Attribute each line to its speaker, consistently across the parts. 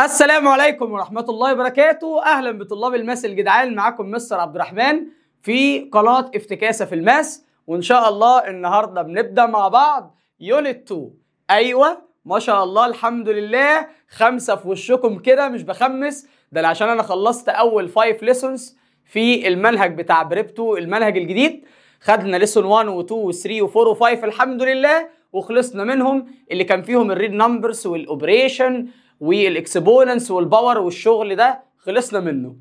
Speaker 1: السلام عليكم ورحمة الله وبركاته. أهلا بطلاب الماس الجدعان، معاكم مستر عبد الرحمن في قناة افتكاسة في الماس. وإن شاء الله النهاردة بنبدأ مع بعض يونت 2. أيوة ما شاء الله الحمد لله، 5 في وشكم كده، مش بخمس ده عشان أنا خلصت أول 5 ليسونز في المنهج بتاع بريب 2 المنهج الجديد. خدنا ليسون 1 و 2 و 3 و 4 و 5 الحمد لله، وخلصنا منهم اللي كان فيهم الريد نمبرز والاوبريشن والاكسبوننس والباور والشغل ده خلصنا منه.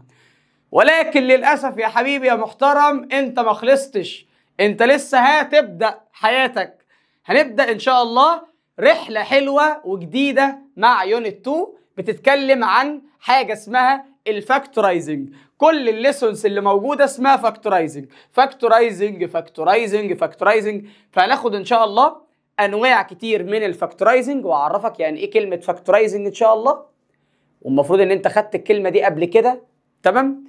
Speaker 1: ولكن للاسف يا حبيبي يا محترم انت ما خلصتش، انت لسه هتبدا حياتك. هنبدا ان شاء الله رحله حلوه وجديده مع يونت 2 بتتكلم عن حاجه اسمها الفاكتورايزنج. كل الليسونز اللي موجوده اسمها فاكتورايزنج فاكتورايزنج فاكتورايزنج فاكتورايزنج. فهناخد ان شاء الله انواع كتير من الفاكتورايزنج، واعرفك يعني ايه كلمه فاكتورايزنج ان شاء الله. والمفروض ان انت خدت الكلمه دي قبل كده، تمام؟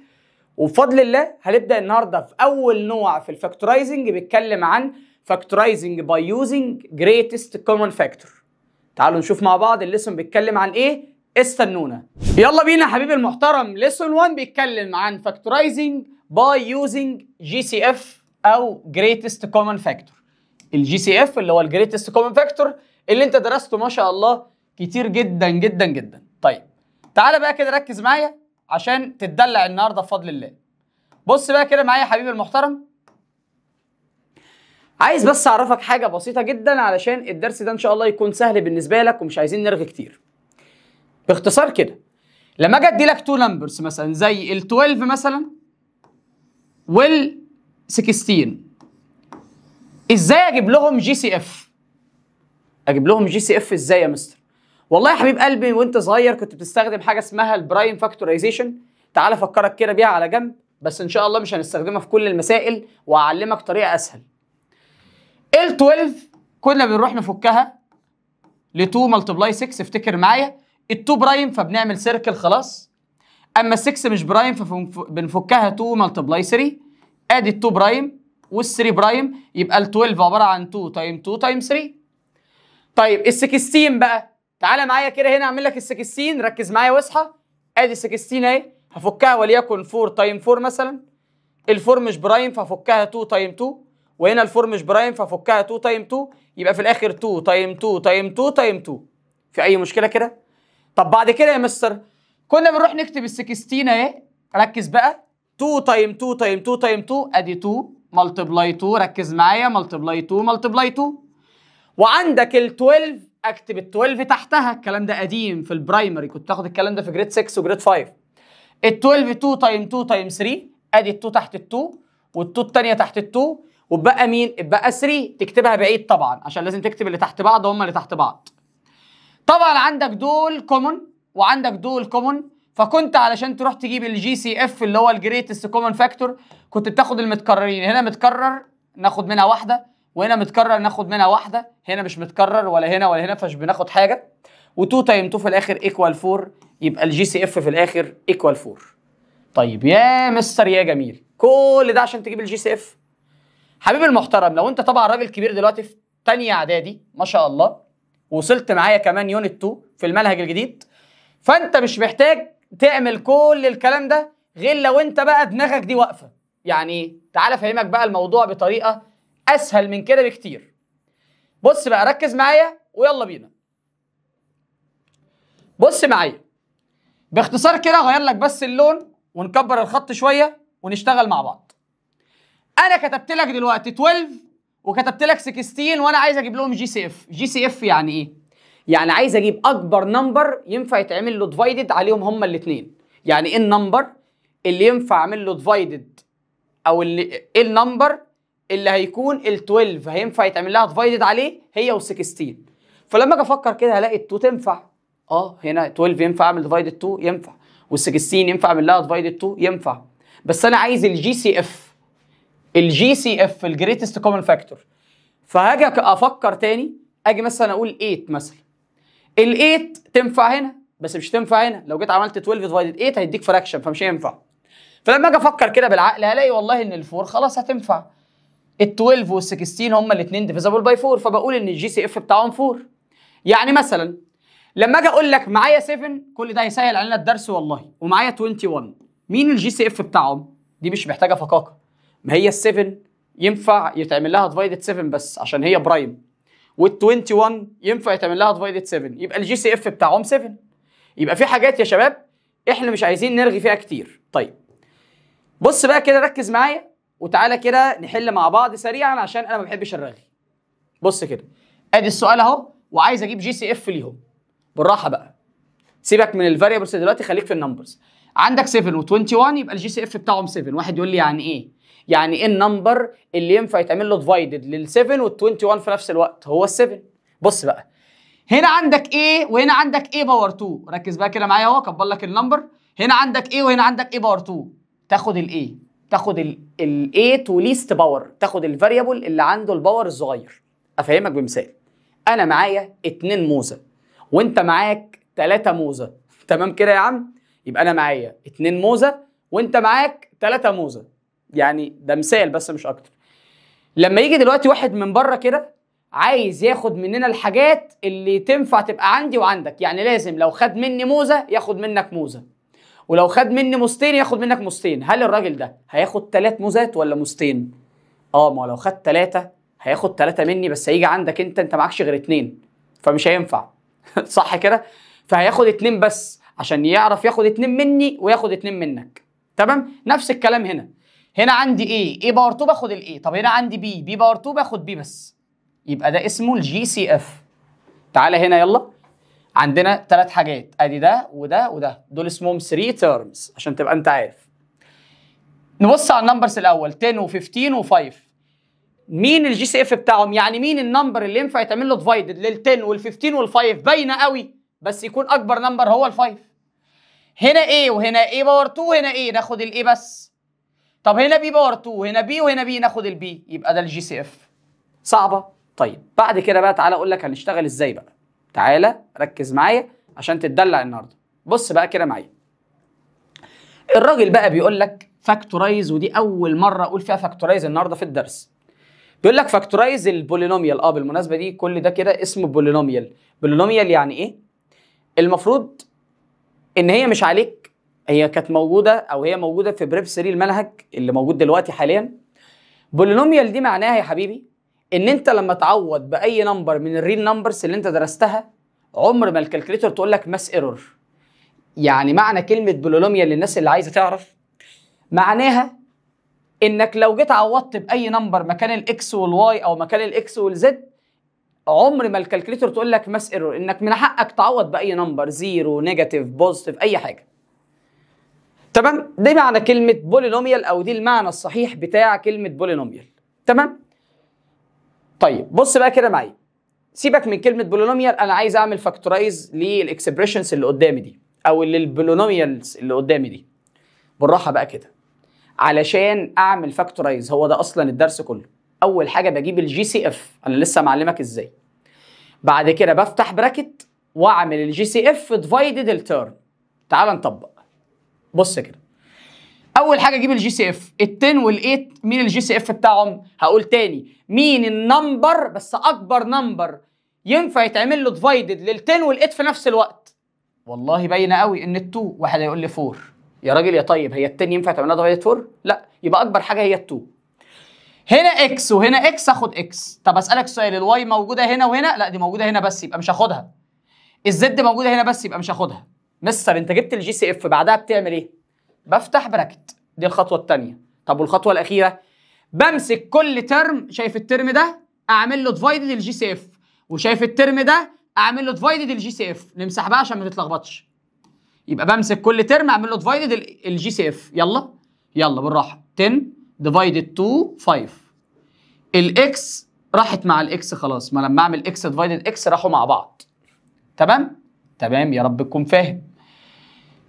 Speaker 1: وبفضل الله هنبدا النهارده في اول نوع في الفاكتورايزنج، بيتكلم عن فاكتورايزنج باي يوزنج جريتست كومن فاكتور. تعالوا نشوف مع بعض الليسون بيتكلم عن ايه. استنونا، يلا بينا حبيبي المحترم. ليسون 1 بيتكلم عن فاكتورايزنج باي يوزنج جي سي اف او جريتست كومن فاكتور. الجي سي اف اللي هو الجريتست كومن فاكتور اللي انت درسته ما شاء الله كتير جدا جدا جدا. طيب تعالى بقى كده ركز معايا عشان تتدلع النهارده بفضل الله. بص بقى كده معايا يا حبيبي المحترم، عايز بس اعرفك حاجه بسيطه جدا علشان الدرس ده ان شاء الله يكون سهل بالنسبه لك ومش عايزين نرغي كتير. باختصار كده، لما اجي ادي لك 2 نمبرز مثلا زي ال 12 مثلا وال 16، ازاي اجيب لهم جي سي اف؟ اجيب لهم جي سي اف ازاي يا مستر؟ والله يا حبيب قلبي وانت صغير كنت بتستخدم حاجه اسمها البرايم فاكتورايزيشن. تعال افكرك كده بيها على جنب، بس ان شاء الله مش هنستخدمها في كل المسائل، واعلمك طريقه اسهل. ال 12 كنا بنروح نفكها ل 2 ملتبلاي 6، افتكر معايا ال 2 برايم فبنعمل سيركل خلاص. اما ال 6 مش برايم فبنفكها 2 ملتبلاي 3، ادي ال 2 برايم وال 3 برايم، يبقى ال 12 عباره عن 2 تايم 2 تايم 3. طيب ال 16 بقى، تعالى معايا كده هنا اعمل لك ال 16، ركز معايا واصحى. ادي ال 16 اهي، هفكها وليكن 4 تايم 4 مثلا. ال 4 مش برايم فهفكها 2 تايم 2، وهنا ال 4 مش برايم فهفكها 2 تايم 2، يبقى في الاخر 2 تايم 2 تايم 2 تايم 2. في اي مشكله كده؟ طب بعد كده يا مستر كنا بنروح نكتب ال 16 اهي، ركز بقى، 2 تايم 2 تايم 2 تايم 2، ادي 2 ملتبلاي 2، ركز معايا، ملتبلاي 2 ملتبلاي 2. وعندك ال 12 اكتب ال 12 تحتها، الكلام ده قديم في البرايمري، كنت تاخد الكلام ده في جريد 6 وجريد 5. ال 12 2 تايم 2 تايم 3، ادي ال 2 تحت ال 2 وال 2 الثانيه تحت ال 2، وبقى مين؟ اتبقى 3. تكتبها بعيد طبعا عشان لازم تكتب اللي تحت بعض هم اللي تحت بعض. طبعا عندك دول كومن وعندك دول كومن، فكنت علشان تروح تجيب الجي سي اف اللي هو الجريتست كومن فاكتور كنت بتاخد المتكررين. هنا متكرر ناخد منها واحده، وهنا متكرر ناخد منها واحده، هنا مش متكرر ولا هنا ولا هنا فمش بناخد حاجه. و2 تايم 2 في الاخر ايكوال 4، يبقى الجي سي اف في الاخر ايكوال 4. طيب يا مستر يا جميل، كل ده عشان تجيب الجي سي اف؟ حبيبي المحترم لو انت طبعا راجل كبير دلوقتي في تانية اعدادي ما شاء الله، وصلت معايا كمان يونت 2 في المنهج الجديد، فانت مش محتاج تعمل كل الكلام ده غير لو انت بقى دماغك دي واقفه. يعني تعالى افهمك بقى الموضوع بطريقه اسهل من كده بكتير. بص بقى ركز معايا ويلا بينا. بص معايا باختصار كده، هغير لك بس اللون ونكبر الخط شويه ونشتغل مع بعض. انا كتبت لك دلوقتي 12 وكتبت لك 16 وانا عايز اجيب لهم جي سي اف. جي سي اف يعني ايه؟ يعني عايز اجيب اكبر نمبر ينفع يتعمل له ديفايدد عليهم هما الاثنين. يعني ايه النمبر اللي ينفع اعمل له ديفايدد، او اللي ايه النمبر اللي هيكون ال 12 هينفع يتعمل لها ديفايدد عليه هي وال 16. فلما اجي افكر كده هلاقي ال 2 تنفع، هنا 12 ينفع اعمل ديفايدد 2 ينفع، وال 16 ينفع اعمل لها ديفايدد 2 ينفع، بس انا عايز الجي سي اف. الجي سي اف الجريتست كومن فاكتور. فهاجي افكر تاني، اجي مثلا اقول 8 مثلا. ال 8 تنفع هنا بس مش تنفع هنا، لو جيت عملت 12 ديفايدد 8 هيديك فراكشن فمش هينفع. فلما اجي افكر كده بالعقل هلاقي والله ان ال 4 خلاص هتنفع. ال 12 وال 16 هما الاثنين ديفيزابل باي 4، فبقول ان الجي سي اف بتاعهم 4. يعني مثلا لما اجي اقول لك معايا 7، كل ده هيسهل علينا الدرس والله، ومعايا 21، مين الجي سي اف بتاعهم؟ دي مش محتاجه فقاقه، ما هي ال7 ينفع يتعمل لها ديفايدد 7 بس عشان هي برايم، وال21 ينفع يتعمل لها ديفايدد 7، يبقى الجي سي اف بتاعهم 7. يبقى في حاجات يا شباب احنا مش عايزين نرغي فيها كتير. طيب بص بقى كده، ركز معايا وتعالى كده نحل مع بعض سريعا عشان انا ما بحبش الرغي. بص كده، ادي السؤال اهو، وعايز اجيب جي سي اف ليهم. بالراحه بقى، سيبك من الفاريبلز دلوقتي، خليك في النمبرز. عندك 7 و21 يبقى الجي سي اف بتاعهم 7. واحد يقول لي يعني ايه؟ يعني ايه النمبر اللي ينفع يتعمل له ديفايدد لل7 وال21 في نفس الوقت؟ هو ال7. بص بقى، هنا عندك ايه وهنا عندك ايه باور 2. ركز بقى كده معايا اهو، كبر لك النمبر. هنا عندك ايه وهنا عندك ايه باور 2. تاخد الايه، تاخد ال8 وليست باور، تاخد الفاريبل اللي عنده الباور الصغير. افهمك بمثال، انا معايا 2 موزه وانت معاك 3 موزه، تمام كده يا عم؟ يبقى انا معايا 2 موزه وانت معاك 3 موزه، يعني ده مثال بس مش اكتر. لما يجي دلوقتي واحد من بره كده عايز ياخد مننا الحاجات اللي تنفع تبقى عندي وعندك، يعني لازم لو خد مني موزه ياخد منك موزه، ولو خد مني موزتين ياخد منك موزتين. هل الراجل ده هياخد 3 موزات ولا موزتين؟ ما هو لو خد 3 هياخد 3 مني، بس هيجي عندك انت معكش غير 2، فمش هينفع. صح كده؟ فهياخد 2 بس عشان يعرف ياخد 2 مني وياخد 2 منك. تمام؟ نفس الكلام هنا. هنا عندي ايه باور 2 باخد الايه، طب هنا عندي بي باور 2 باخد بي بس. يبقى ده اسمه الجي سي اف. تعالى هنا يلا، عندنا 3 حاجات، ادي ده وده وده، دول اسمهم 3 تيرمز عشان تبقى انت عارف. نبص على النمبرز الاول، 10 و15 و5. مين الجي سي اف بتاعهم؟ يعني مين النمبر اللي ينفع يتعمل له ديفايدد لل10 وال15 وال5؟ باينه قوي، بس يكون اكبر نمبر هو ال5. هنا ايه وهنا ايه باور 2 وهنا ايه، ناخد الايه بس. طب هنا بي باور 2 وهنا بي وهنا بي، ناخد البي. يبقى ده الجي سي اف. صعبه؟ طيب بعد كده بقى تعالى اقول لك هنشتغل ازاي بقى. تعالى ركز معايا عشان تتدلع النهارده. بص بقى كده معايا، الراجل بقى بيقول لك فاكتورايز، ودي اول مره اقول فيها فاكتورايز النهارده في الدرس. بيقول لك فاكتورايز البولينوميال. بالمناسبه دي كل ده كده اسمه بولينوميال. بولينوميال يعني ايه؟ المفروض ان هي مش عليك، هي كانت موجوده او هي موجوده في بريب 3 المنهج اللي موجود دلوقتي حاليا. بولينوميال دي معناها يا حبيبي ان انت لما تعوض باي نمبر من الريل نمبرز اللي انت درستها، عمر ما الكالكوليتور تقول لك ماس ايرور. يعني معنى كلمه بولينوميال للناس اللي عايزه تعرف، معناها انك لو جيت عوضت باي نمبر مكان الاكس والواي او مكان الاكس والزد، عمر ما الكالكوليتور تقول لك ماس ايرور، انك من حقك تعوض باي نمبر، زيرو، نيجاتيف، بوزيتيف، اي حاجه. تمام؟ ده معنى كلمه بولينوميال، او دي المعنى الصحيح بتاع كلمه بولينوميال. تمام؟ طيب بص بقى كده معايا، سيبك من كلمه بولينوميال، انا عايز اعمل فاكتورايز للاكسبريشنز اللي قدامي دي او للبولينوميالز اللي قدامي دي. بالراحه بقى كده، علشان اعمل فاكتورايز، هو ده اصلا الدرس كله. اول حاجه بجيب الجي سي اف، انا لسه معلمك ازاي. بعد كده بفتح براكت واعمل الجي سي اف ديفايدد التيرم. تعال نطبق. بص كده، اول حاجه اجيب الجي سي اف. ال10 وال8 مين الجي سي اف بتاعهم؟ هقول تاني، مين النمبر بس اكبر نمبر ينفع يتعمل له ديفايدد لل10 وال8 في نفس الوقت؟ والله باينه قوي ان ال2. واحد هيقول لي 4. يا راجل يا طيب، هي ال10 ينفع تعملها ديفايدد 4؟ لا، يبقى اكبر حاجه هي ال2. هنا اكس وهنا اكس، اخد اكس. طب اسالك سؤال، الواي موجوده هنا وهنا؟ لا، دي موجوده هنا بس، يبقى مش هاخدها. الزد موجوده هنا بس، يبقى مش هاخدها. مستر انت جبت الجي سي اف، بعدها بتعمل ايه؟ بفتح براكت، دي الخطوه الثانيه. طب والخطوه الاخيره؟ بمسك كل ترم، شايف الترم ده اعمل له ديفايدد الجي سي اف، وشايف الترم ده اعمل له ديفايدد الجي سي اف. نمسح بقى عشان ما تتلخبطش. يبقى بمسك كل ترم اعمل له ديفايدد الجي سي اف. يلا بالراحه. 10 ديفايدد 2 5. الاكس راحت مع الاكس خلاص، ما لما اعمل اكس ديفايدد اكس راحوا مع بعض. تمام، يا رب تكون فاهم.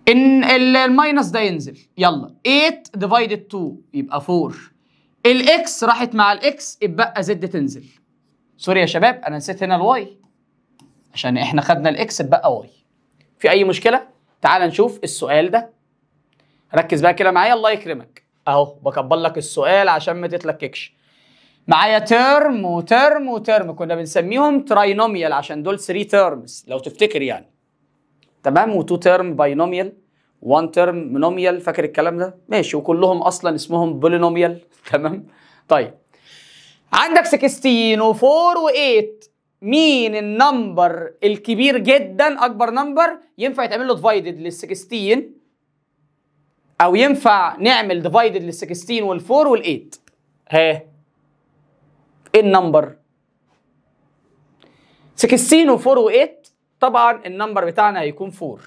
Speaker 1: ان الماينس ده ينزل. يلا 8 ديفايدد 2 يبقى 4. الاكس راحت مع الاكس، اتبقى زد تنزل. سوري يا شباب، انا نسيت هنا الواي عشان احنا خدنا الاكس، اتبقى واي. في اي مشكله؟ تعال نشوف السؤال ده. ركز بقى كده معايا، الله يكرمك. اهو بكبر لك السؤال عشان ما تتلككش. معايا ترم وترم وترم، كنا بنسميهم تراينوميال عشان دول 3 تيرمز لو تفتكر يعني. تمام، و2 تيرم باينوميال، 1 تيرم مونوميال، فاكر الكلام ده؟ ماشي، وكلهم اصلا اسمهم بولينوميال. تمام. طيب عندك 16 و4 و8، مين النمبر الكبير جدا، اكبر نمبر ينفع يتعمل له ديفايدد لل 16، او ينفع نعمل ديفايدد لل 16 وال4 وال8؟ ها، ايه النمبر؟ 16 و4 و8 طبعا النمبر بتاعنا هيكون 4.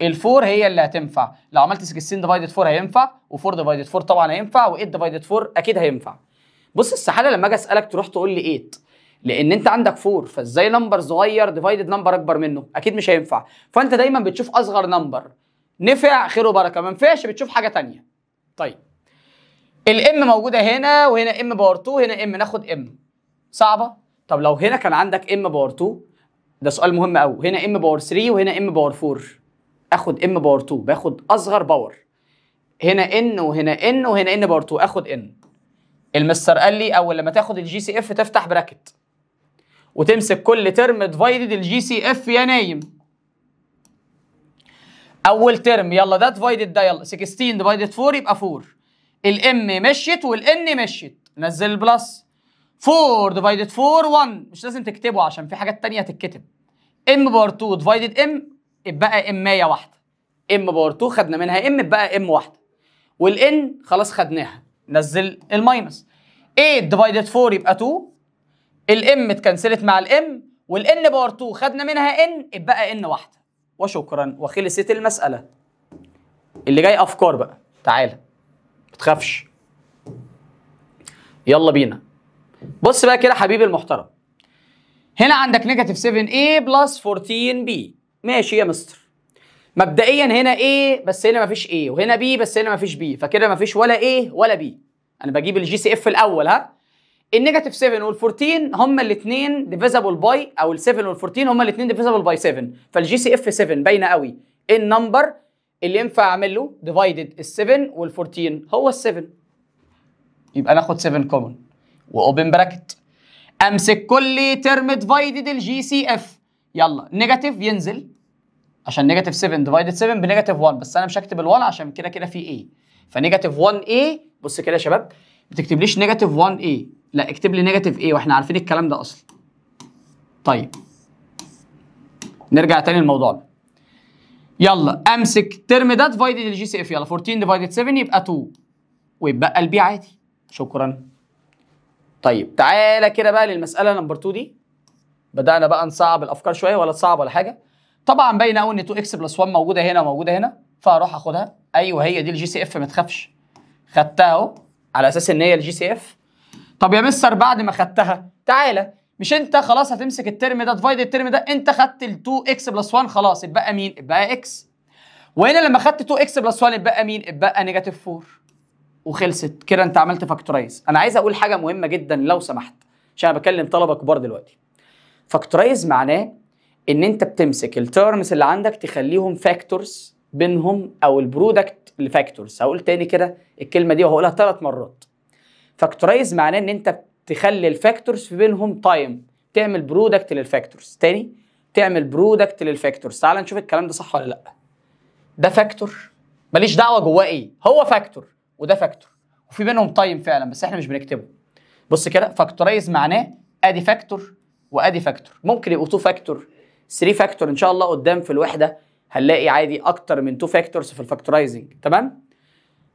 Speaker 1: ال4 هي اللي هتنفع، لو عملت 16 ديفايدد 4 هينفع، و4 ديفايدد 4 طبعا هينفع، و8 ديفايدد 4 اكيد هينفع. بص استحاله لما اجي اسالك تروح تقول لي 8، لان انت عندك 4، فازاي نمبر صغير ديفايدد نمبر اكبر منه؟ اكيد مش هينفع. فانت دايما بتشوف اصغر نمبر، نفع خير وبركه، ما نفعش بتشوف حاجه ثانيه. طيب الام موجوده هنا، وهنا ام باور 2، هنا ام، ناخد ام. صعبه؟ طب لو هنا كان عندك ام باور 2، ده سؤال مهم قوي، هنا ام باور 3 وهنا ام باور 4، اخد ام باور 2، باخد اصغر باور. هنا ان وهنا ان وهنا ان باور 2، اخد ان. المستر قال لي اول لما تاخد الجي سي اف تفتح براكت وتمسك كل ترم ديفايدد الجي سي اف يا نايم. اول ترم يلا ده ديفايدد ده، يلا 16 ديفايدد 4 يبقى 4. الام مشيت والان مشيت، نزل البلس. 4 ديفايدد 4 1، مش لازم تكتبه عشان في حاجات تانية تتكتب. ام باور 2 ديفايدد ام، اتبقى امايه واحده. ام باور 2 خدنا منها ام، اتبقى ام واحده. والان خلاص خدناها، نزل الماينس. 8 ديفايدد 4 يبقى 2، الام اتكنسلت مع الام، والان باور 2 خدنا منها ان، اتبقى ان واحده. وشكرا، وخلصت المساله. اللي جاي افكار بقى، تعالى ما تخافش، يلا بينا. بص بقى كده حبيبي المحترم، هنا عندك نيجاتيف 7a بلس 14b. ماشي يا مستر، مبدئيا هنا A بس هنا مفيش A، وهنا B بس هنا مفيش B، فكده مفيش ولا A ولا B. انا بجيب الجي سي اف الاول. ها، النيجاتيف 7 وال14 هما الاثنين ديفيزابل باي، او ال7 وال14 هما الاثنين ديفيزابل باي 7، فالجي سي اف 7 باينه قوي. النمبر اللي ينفع اعمل له ديفايدد ال7 وال14 هو ال7، يبقى ناخد 7 كومن واوبن براكت. امسك كل ترم ديفايدد الجي سي اف، يلا نيجاتيف ينزل عشان نيجاتيف 7 ديفايدد 7 بنيجاتيف 1، بس انا مش هكتب ال1 عشان كده كده في ايه، فنيجاتيف 1a. بص كده يا شباب، ما تكتبليش نيجاتيف 1a، لا اكتب لي نيجاتيف a، واحنا عارفين الكلام ده اصلا. طيب نرجع تاني لموضوعنا، يلا امسك الترم ده ديفايدد الجي سي اف، يلا 14 ديفايدد 7 يبقى 2، ويبقى البي عادي. شكرا. طيب تعالى كده بقى للمساله نمبر 2 دي، بدانا بقى نصعب الافكار شويه، ولا تصعب ولا حاجه. طبعا باينه قوي ان 2 اكس بلس 1 موجوده هنا وموجوده هنا، فاروح اخدها. ايوه هي دي الجي سي اف، ما تخافش، خدتها اهو على اساس ان هي الجي سي اف. طب يا مستر بعد ما خدتها تعالى، مش انت خلاص هتمسك الترم ده ديفايد الترم ده، انت خدت ال 2 اكس بلس 1 خلاص، اتبقى مين؟ اتبقى اكس. وهنا لما خدت 2 اكس بلس 1 اتبقى مين؟ اتبقى نيجاتيف 4. وخلصت كده، انت عملت فاكتورايز. انا عايز اقول حاجه مهمه جدا لو سمحت، عشان انا بكلم طلبه كبار دلوقتي. فاكتورايز معناه ان انت بتمسك التيرمز اللي عندك تخليهم فاكتورز بينهم، او البرودكت لفاكتورز. هقول تاني كده الكلمه دي وهقولها 3 مرات. فاكتورايز معناه ان انت تخلي الفاكتورز في بينهم تايم، تعمل برودكت للفاكتورز. تاني، تعمل برودكت للفاكتورز. تعال نشوف الكلام ده صح ولا لا. ده فاكتور ماليش دعوه جواه ايه، هو فاكتور وده فاكتور، وفي بينهم تايم فعلا بس احنا مش بنكتبه. بص كده، فاكتورايز معناه ادي فاكتور وادي فاكتور، ممكن يبقوا 2 فاكتور 3 فاكتور ان شاء الله قدام في الوحده هنلاقي عادي اكتر من 2 فاكتورز في الفاكتورايزنج. تمام.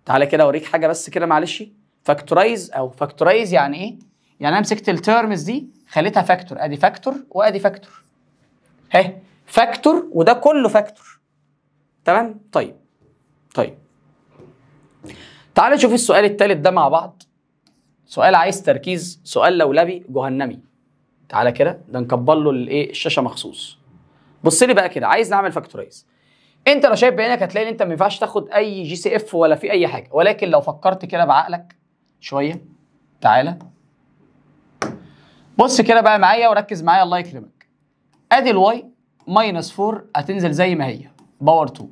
Speaker 1: تعالى كده اوريك حاجه بس كده معلش. فاكتورايز او فاكتورايز يعني ايه؟ يعني انا مسكت التيرمز دي خليتها فاكتور، ادي فاكتور وادي فاكتور اهي، فاكتور وده كله فاكتور. تمام. طيب تعالى نشوف السؤال الثالث ده مع بعض. سؤال عايز تركيز، سؤال لولبي جهنمي. تعالى كده، ده نكبر له الايه الشاشه مخصوص. بص لي بقى كده، عايز نعمل فاكتورايز. انت لو شايف بعينك هتلاقي ان انت ما ينفعش تاخد اي جي سي اف ولا في اي حاجه، ولكن لو فكرت كده بعقلك شويه، تعالى بص كده بقى معايا وركز معايا الله يكرمك. ادي الواي ماينس 4 هتنزل زي ما هي باور 2،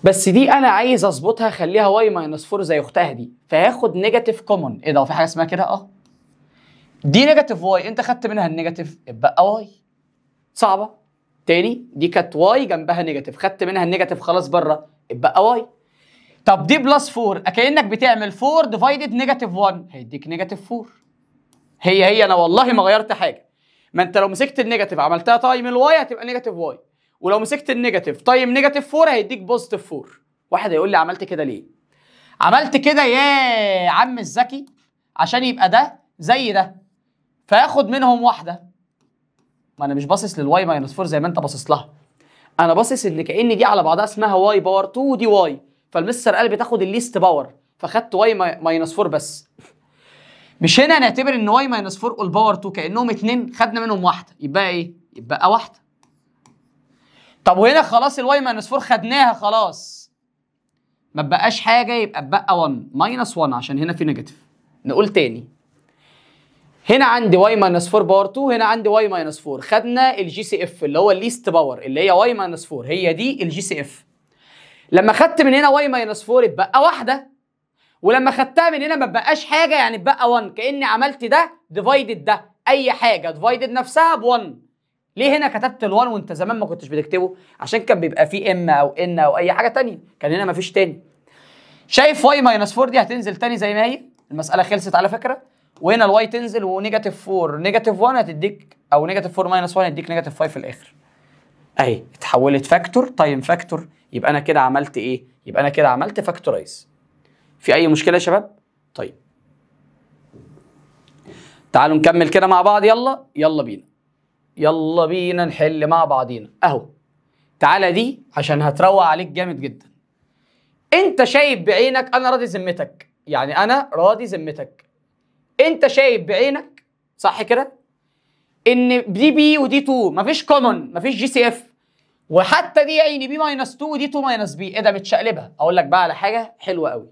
Speaker 1: بس دي انا عايز اظبطها اخليها واي ماينس 4 زي اختها دي، فهاخد نيجاتيف كومون. ايه ده، هو في حاجه اسمها كده؟ دي نيجاتيف واي، انت خدت منها النيجاتيف اتبقى واي. صعبه؟ تاني دي كانت واي جنبها نيجاتيف، خدت منها النيجاتيف خلاص بره، اتبقى واي. طب دي بلس 4، كأنك بتعمل 4 ديفايدد نيجاتيف 1، هيديك نيجاتيف 4. هي انا والله ما غيرت حاجه. ما انت لو مسكت النيجاتيف عملتها تايم الواي هتبقى نيجاتيف واي، ولو مسكت النيجاتيف تايم نيجاتيف 4 هيديك بوزيتيف 4. واحد هيقول لي عملت كده ليه؟ عملت كده يا عم الذكي عشان يبقى ده زي ده، فاخد منهم واحده. ما انا مش باصص للواي ماينس 4 زي ما انت باصص لها، انا باصص ان كأن دي على بعضها اسمها واي باور 2 ودي واي، فالمستر قال بتاخد الليست باور، فخدت واي ماينس 4 بس. مش هنا نعتبر ان واي ماينس 4 والباور 2 كانهم اتنين، خدنا منهم واحده، يبقى ايه؟ يبقى واحده. طب وهنا خلاص الواي ماينس 4 خدناها خلاص، ما بقاش حاجه، يبقى بقى 1 ماينس 1 عشان هنا في نيجاتيف. نقول تاني، هنا عندي واي ماينس 4 باور 2، هنا عندي واي ماينس 4، خدنا الجي سي اف اللي هو الليست باور اللي هي واي ماينس 4، هي دي الجي سي اف. لما خدت من هنا واي ماينس 4 اتبقى واحده، ولما خدتها من هنا ما بقاش حاجه، يعني اتبقى 1، كاني عملت ده ديفايدد ده، اي حاجه ديفايدد نفسها ب1. ليه هنا كتبت ال1 وانت زمان ما كنتش بتكتبه؟ عشان كان بيبقى فيه ام او ان او اي حاجه ثانيه، كان هنا ما فيش تاني. شايف واي ماينس 4 دي هتنزل تاني زي ما هي، المساله خلصت على فكره، وهنا الواي تنزل ونيجاتيف 4 نيجاتيف 1 هتديك، او نيجاتيف 4 ماينس 1 هتديك نيجاتيف 5 في الاخر. اهي اتحولت فاكتور تايم فاكتور، يبقى انا كده عملت ايه؟ يبقى انا كده عملت فاكتورايز. في اي مشكله يا شباب؟ طيب تعالوا نكمل كده مع بعض، يلا بينا نحل مع بعضينا اهو. تعالى دي عشان هتروق عليك جامد جدا. انت شايف بعينك، انا راضي ذمتك، يعني انا راضي ذمتك، انت شايف بعينك صح كده ان دي بي ودي 2 مفيش كومن، مفيش جي سي اف، وحتى دي عيني بي ماينس 2 ودي 2 ماينس بي، ايه ده متشقلبها؟ اقول لك بقى على حاجه حلوه قوي،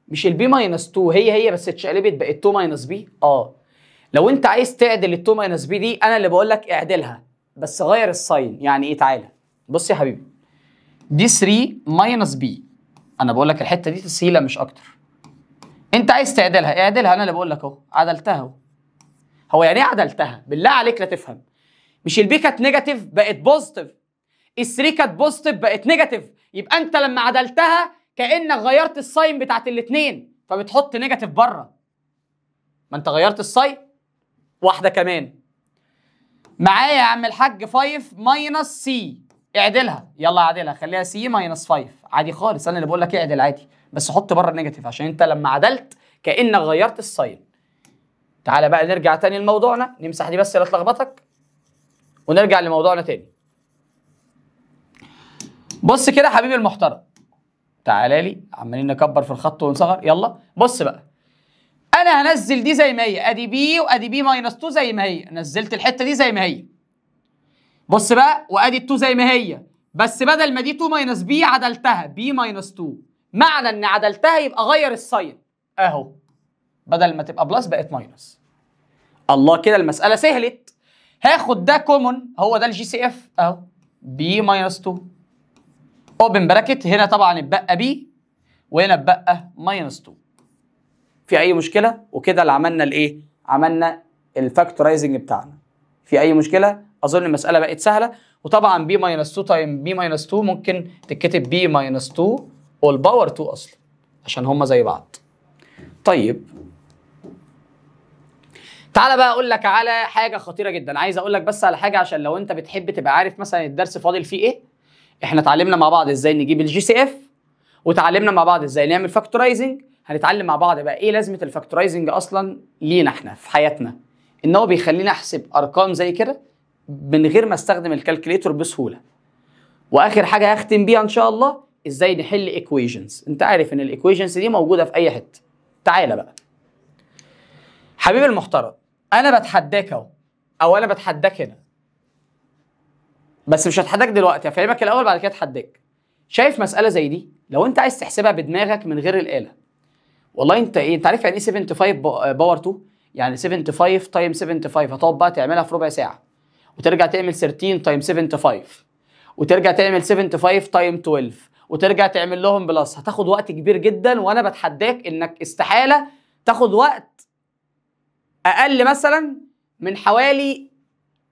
Speaker 1: مش البي ماينس 2 هي بس اتشقلبت بقت 2 ماينس بي. لو انت عايز تعدل ال 2 ماينس بي دي، انا اللي بقول لك اعدلها، بس غير الساين. يعني ايه؟ تعالى بص يا حبيبي، دي 3 ماينس بي، انا بقول لك الحته دي تسهيله مش اكتر. انت عايز تعدلها، اعدلها، انا اللي بقول لك اهو، عدلتها اهو. هو يعني ايه عدلتها؟ بالله عليك لا تفهم. مش البي كانت نيجاتيف بقت بوزيتيف، ال3 كانت بوزيتيف بقت نيجاتيف، يبقى انت لما عدلتها كانك غيرت الساين بتاعت الاثنين، فبتحط نيجاتيف بره. ما انت غيرت الساين. واحده كمان معايا يا عم الحاج، 5 ماينس سي، اعدلها، يلا اعدلها، خليها سي ماينس 5 عادي خالص، انا اللي بقول لك اعدل عادي، بس حط بره النيجاتيف عشان انت لما عدلت كانك غيرت الساين. تعالى بقى نرجع تاني لموضوعنا، نمسح دي بس اللي تلخبطك ونرجع لموضوعنا تاني. بص كده يا حبيبي المحترم، تعالى لي، عمالين نكبر في الخط ونصغر، يلا بص بقى، انا هنزل دي زي ما هي، ادي بي وادي بي ماينس 2 زي ما هي، نزلت الحته دي زي ما هي. بص بقى، وادي ال 2 زي ما هي، بس بدل ما دي 2 ماينس بي عدلتها بي ماينس 2، معنى ان عدلتها يبقى غير الساين اهو، بدل ما تبقى بلس بقت ماينس. الله كده المساله سهلت. هاخد ده كومون، هو ده الجي سي اف اهو، بي ماينس 2 اوبن براكت، هنا طبعا اتبقى بي وهنا اتبقى ماينس 2. في اي مشكله؟ وكده اللي عملنا الايه؟ عملنا الفاكتورايزنج بتاعنا. في اي مشكله؟ اظن المساله بقت سهله. وطبعا بي ماينس 2 تايم بي ماينس 2 ممكن تتكتب بي ماينس 2 والباور 2 اصلا عشان هما زي بعض. طيب تعالى بقى اقول لك على حاجه خطيره جدا، عايز اقول لك بس على حاجه عشان لو انت بتحب تبقى عارف مثلا الدرس فاضل فيه ايه. احنا اتعلمنا مع بعض ازاي نجيب الجي سي اف، وتعلمنا مع بعض ازاي نعمل فاكتورايزنج. هنتعلم مع بعض بقى ايه لازمه الفاكتورايزنج اصلا لينا احنا في حياتنا، ان هو بيخلينا احسب ارقام زي كده من غير ما استخدم الكالكوليتور بسهوله. واخر حاجه هختم بيها ان شاء الله، ازاي نحل ايكويشنز. انت عارف ان الايكويشنز دي موجوده في اي حته. تعالى بقى حبيبي المحترم، انا بتحداك اهو، او انا بتحداك هنا، بس مش هتحداك دلوقتي، هفهمك الاول بعد كده اتحداك. شايف مساله زي دي لو انت عايز تحسبها بدماغك من غير الاله، والله انت ايه، انت عارف يعني ايه 75 باور 2؟ يعني 75 تايم 75 هتقعد بقى تعملها في ربع ساعه، وترجع تعمل 13 تايم 75، وترجع تعمل 75 تايم 12، وترجع تعمل لهم بلس، هتاخد وقت كبير جدا. وانا بتحداك انك استحاله تاخد وقت اقل مثلا من حوالي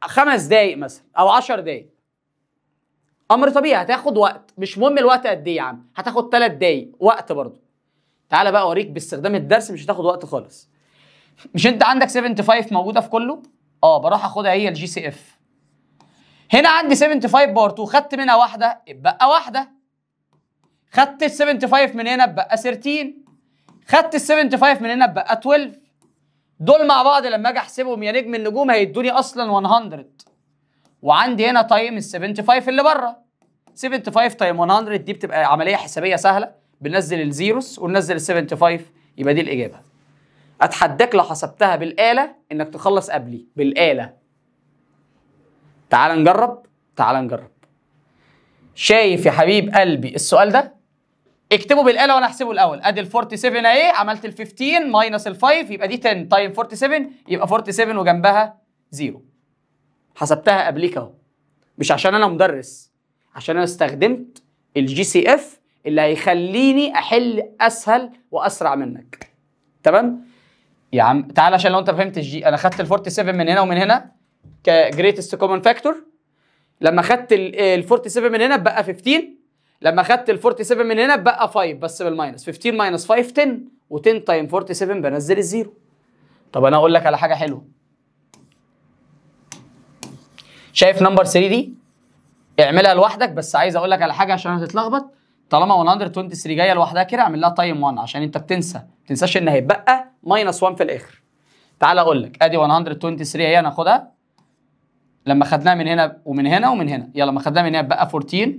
Speaker 1: 5 دقايق مثلا او 10 دقايق. امر طبيعي هتاخد وقت، مش مهم الوقت قد ايه يا عم، هتاخد 3 دقايق وقت برضه. تعالى بقى اوريك باستخدام الدرس، مش هتاخد وقت خالص. مش انت عندك 75 موجوده في كله؟ بروح اخدها هي الجي سي اف. هنا عندي 75 باور 2، خدت منها واحده اتبقى واحده، خدت ال 75 من هنا اتبقى 13، خدت ال 75 من هنا اتبقى 12. دول مع بعض لما اجي احسبهم يا نجم النجوم هيدوني اصلا 100. وعندي هنا تايم ال 75 اللي بره. 75 تايم 100 دي بتبقى عمليه حسابيه سهله، بننزل الزيروس وننزل ال 75، يبقى دي الاجابه. اتحداك لو حسبتها بالاله انك تخلص قبلي بالاله. تعال نجرب، تعال نجرب. شايف يا حبيب قلبي السؤال ده؟ اكتبه بالاله وانا احسبه الاول. ادي ال 47 اهي، عملت ال 15 ماينس ال 5 يبقى دي 10 تايم 47 يبقى 47 وجنبها 0. حسبتها قبليك اهو، مش عشان انا مدرس، عشان انا استخدمت الجي سي اف اللي هيخليني احل اسهل واسرع منك. تمام يا عم؟ تعال عشان لو انت فهمت الجي، انا خدت ال 47 من هنا ومن هنا كجريتست كومن فاكتور. لما خدت ال 47 من هنا بقى 15، لما خدت ال 47 من هنا بقى 5 بس بالماينس. 15 ماينس 5 10، و10 تايم 47 بنزل الزيرو. طب انا اقول لك على حاجه حلوه. شايف نمبر 3 دي؟ اعملها لوحدك، بس عايز اقول لك على حاجه عشان هتتلخبط. طالما 123 جايه لوحدها كده اعمل لها تايم 1 عشان انت بتنسى، ما تنساش ان هيبقى ماينس 1 في الاخر. تعال اقول لك، ادي 123 اهي هناخدها. لما خدناها من هنا ومن هنا ومن هنا، يلا لما خدناها من هنا بقى 14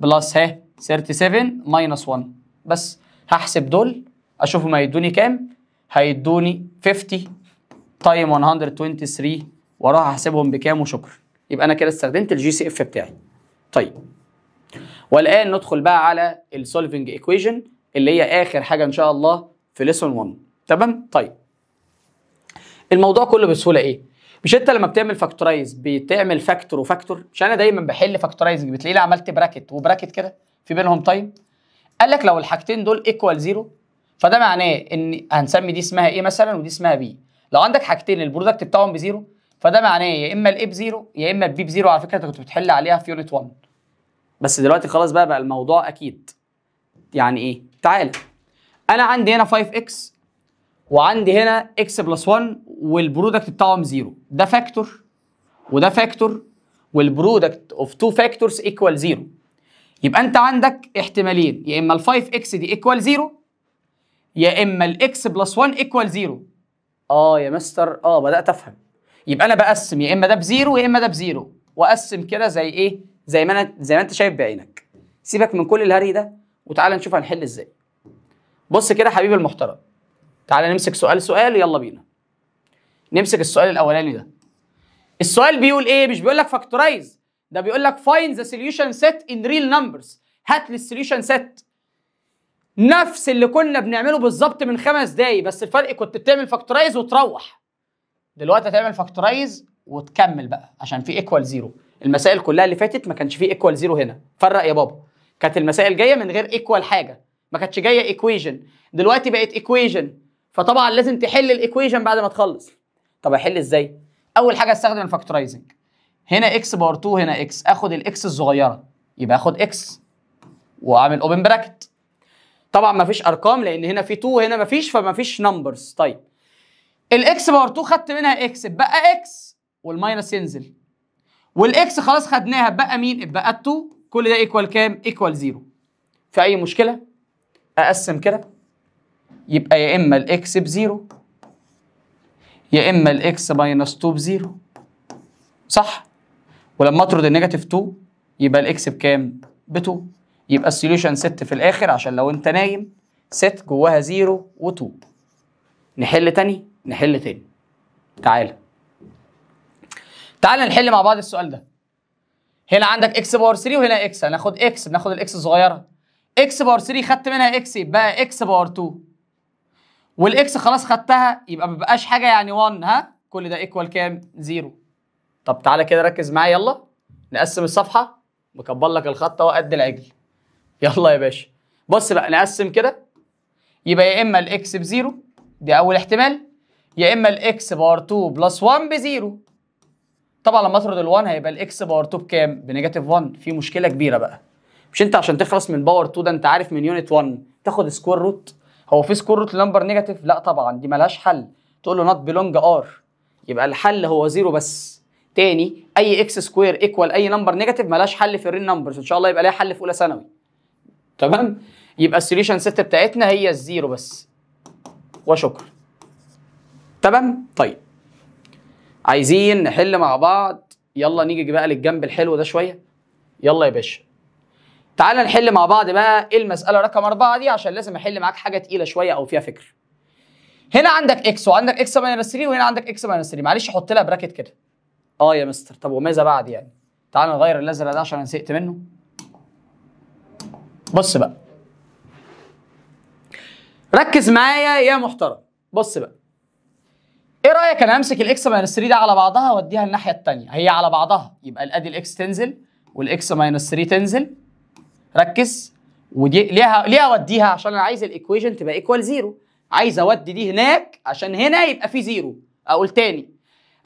Speaker 1: بلس 37 ماينس 1. بس هحسب دول اشوفهم هيدوني كام. هيدوني 50 تايم 123 واروح احسبهم بكام وشكرا. يبقى انا كده استخدمت الجي سي اف بتاعي. طيب والان ندخل بقى على السولفنج ايكويشن اللي هي اخر حاجه ان شاء الله في ليسون 1. تمام؟ طيب الموضوع كله بسهوله ايه؟ مش انت لما بتعمل فاكتورايز بتعمل فاكتور وفاكتور؟ مش انا دايما بحل فاكتورايز بتلاقيني عملت براكت وبراكت كده في بينهم تايم. قال لك لو الحاجتين دول ايكوال 0 فده معناه ان هنسمي دي اسمها ايه مثلا ودي اسمها بي. لو عندك حاجتين البرودكت بتاعهم بزيرو فده معناه يا اما الاي بزيرو يا اما البي بزيرو. على فكره انت كنت بتحل عليها في يونت 1، بس دلوقتي خلاص بقى الموضوع اكيد. يعني ايه؟ تعالى انا عندي هنا 5x وعندي هنا x بلس 1 والبرودكت بتاعهم 0. ده فاكتور وده فاكتور والبرودكت اوف تو فاكتورز ايكوال 0. يبقى انت عندك احتمالين، يا اما ال 5x دي ايكوال 0 يا اما الاكس بلس 1 ايكوال 0. يا مستر بدات افهم. يبقى انا بقسم يا اما ده بزيرو يا اما ده بزيرو، واقسم كده زي ايه؟ زي ما انت شايف بعينك. سيبك من كل الهري ده وتعالى نشوف هنحل ازاي. بص كده حبيبي المحترم، تعالى نمسك سؤال يلا بينا. نمسك السؤال الاولاني ده. السؤال بيقول ايه؟ مش بيقول لك فاكتورايز، ده بيقول لك find the solution set in real numbers. هات لي السوليوشن سيت. نفس اللي كنا بنعمله بالظبط من 5 دقايق، بس الفرق كنت بتعمل فاكتورايز وتروح. دلوقتي هتعمل فاكتورايز وتكمل بقى عشان في ايكوال 0. المسائل كلها اللي فاتت ما كانش في ايكوال 0 هنا. فرق يا بابا، كانت المسائل جايه من غير ايكوال حاجه، ما كانتش جايه ايكويجن. دلوقتي بقت ايكويجن، فطبعا لازم تحل الايكويجن بعد ما تخلص. طب احل ازاي؟ اول حاجه استخدم الفاكتورايزنج. هنا اكس باور 2 هنا اكس، اخد الاكس الصغيره يبقى اخد اكس واعمل اوبن براكت. طبعا ما فيش ارقام لان هنا في 2 هنا ما فيش، فما فيش نمبرز. طيب الاكس باور 2 خدت منها اكس بقى اكس والماينس ينزل، والاكس خلاص خدناها بقى مين؟ بقى 2. كل ده ايكوال كام؟ ايكوال 0. في اي مشكله؟ اقسم كده يبقى يا اما الاكس بزيرو يا اما الاكس ماينس 2 بزيرو، صح؟ ولما اطرد النيجاتيف 2 يبقى الاكس بكام؟ ب 2. يبقى السوليوشن ست في الاخر عشان لو انت نايم، ست جواها 0 و2. نحل تاني؟ نحل تاني. تعالى نحل مع بعض السؤال ده. هنا عندك اكس باور 3 وهنا اكس، هناخد اكس، بناخد الاكس الصغيره. اكس باور 3 خدت منها اكس يبقى اكس باور 2، والاكس خلاص خدتها يبقى ما بقاش حاجه يعني 1. ها كل ده ايكوال كام؟ 0. طب تعالى كده ركز معايا، يلا نقسم الصفحه. مكبر لك الخط اهو قد العجل. يلا يا باشا بص بقى نقسم كده. يبقى يا اما الاكس بزيرو، دي اول احتمال، يا اما الاكس باور 2 بلس 1 بزيرو. طبعا لما اطرد ال1 هيبقى الاكس باور 2 بكام؟ بنيجاتيف 1. في مشكله كبيره بقى. مش انت عشان تخلص من باور 2 ده انت عارف من يونت 1 تاخد سكوير روت؟ هو في سكوير روت لنمبر نيجاتيف؟ لا طبعا، دي مالهاش حل. تقول له نوت بيلونج ار، يبقى الحل هو 0 بس. تاني، اي اكس سكوير ايكوال اي نمبر نيجاتيف مالهاش حل في الرين نمبرز، ان شاء الله يبقى ليها حل في اولى ثانوي. تمام؟ يبقى السوليوشن ست بتاعتنا هي الزيرو بس وشكرا. تمام؟ طيب عايزين نحل مع بعض. يلا نيجي بقى للجنب الحلو ده شويه. يلا يا باشا تعالى نحل مع بعض بقى ايه المساله رقم 4 دي، عشان لازم احل معاك حاجه تقيله شويه او فيها فكر. هنا عندك اكس وعندك اكس ماينس 3 وهنا عندك اكس ماينس 3. معلش حط لها براكت كده. يا مستر، طب وماذا بعد يعني؟ تعال نغير الازرق ده عشان انا زهقت منه. بص بقى، ركز معايا يا محترم. بص بقى، ايه رايك انا همسك الاكس ماينس 3 ده على بعضها واديها الناحيه الثانيه. هي على بعضها، يبقى ادي الاكس تنزل والاكس ماينس 3 تنزل. ركز. ودي ليه اوديها؟ عشان انا عايز الايكويشن تبقى ايكوال 0. عايز اودي دي هناك عشان هنا يبقى في 0. اقول تاني،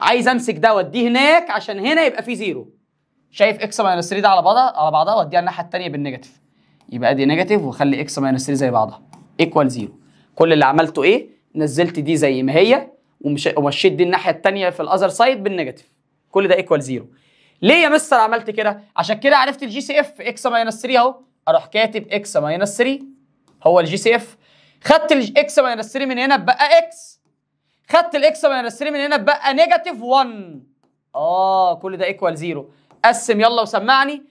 Speaker 1: عايز امسك ده واديه هناك عشان هنا يبقى في 0. شايف اكس ماينس 3 ده على بعضها واديها الناحيه الثانيه بالنيجاتيف. يبقى ادي نيجاتيف وخلي اكس ماينس 3 زي بعضها ايكوال 0. كل اللي عملته ايه؟ نزلت دي زي ما هي ومشيت دي الناحيه الثانيه في الاذر سايد بالنيجاتيف. كل ده ايكوال 0. ليه يا مستر عملت كده؟ عشان كده عرفت الجي سي اف اكس ماينس 3 اهو. اروح كاتب اكس ماينس 3 هو الجي سي اف. خدت الاكس ماينس 3 من هنا بقى اكس. خدت الاكس ماينس 3 من هنا بقى نيجاتيف 1. كل ده ايكوال 0. قسم يلا وسمعني.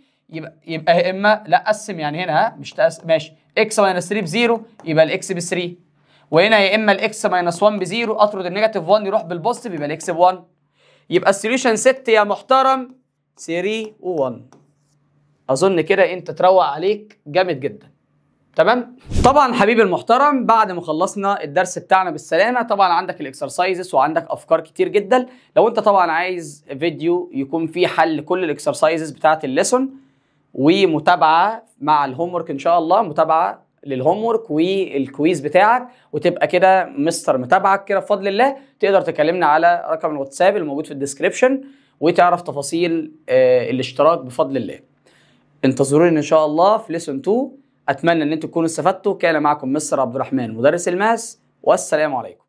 Speaker 1: يبقى يا اما لا قسم يعني هنا مش تقسم ماشي. اكس ماينس 3 ب0 يبقى الاكس ب3. وهنا يا اما الاكس ماينس 1 ب0 اطرد النيجاتيف 1 يروح بالبوزيتيف يبقى الاكس ب1. يبقى السوليوشن ست يا محترم 3 و1. اظن كده انت تروق عليك جامد جدا. تمام؟ طبعا حبيبي المحترم، بعد ما خلصنا الدرس بتاعنا بالسلامه طبعا عندك الاكسرسايزز وعندك افكار كتير جدا. لو انت طبعا عايز فيديو يكون فيه حل كل الاكسرسايزز بتاعه الليسون ومتابعه مع الهوم ورك ان شاء الله، متابعه للهوم ورك والكويز بتاعك، وتبقى كده مستر متابعك كده بفضل الله، تقدر تكلمنا على رقم الواتساب الموجود في الديسكريبشن وتعرف تفاصيل الاشتراك بفضل الله. انتظروني ان شاء الله في ليسون 2. اتمنى ان انتم تكونوا استفدتوا. كان معكم مستر عبد الرحمن مدرس الماس، والسلام عليكم.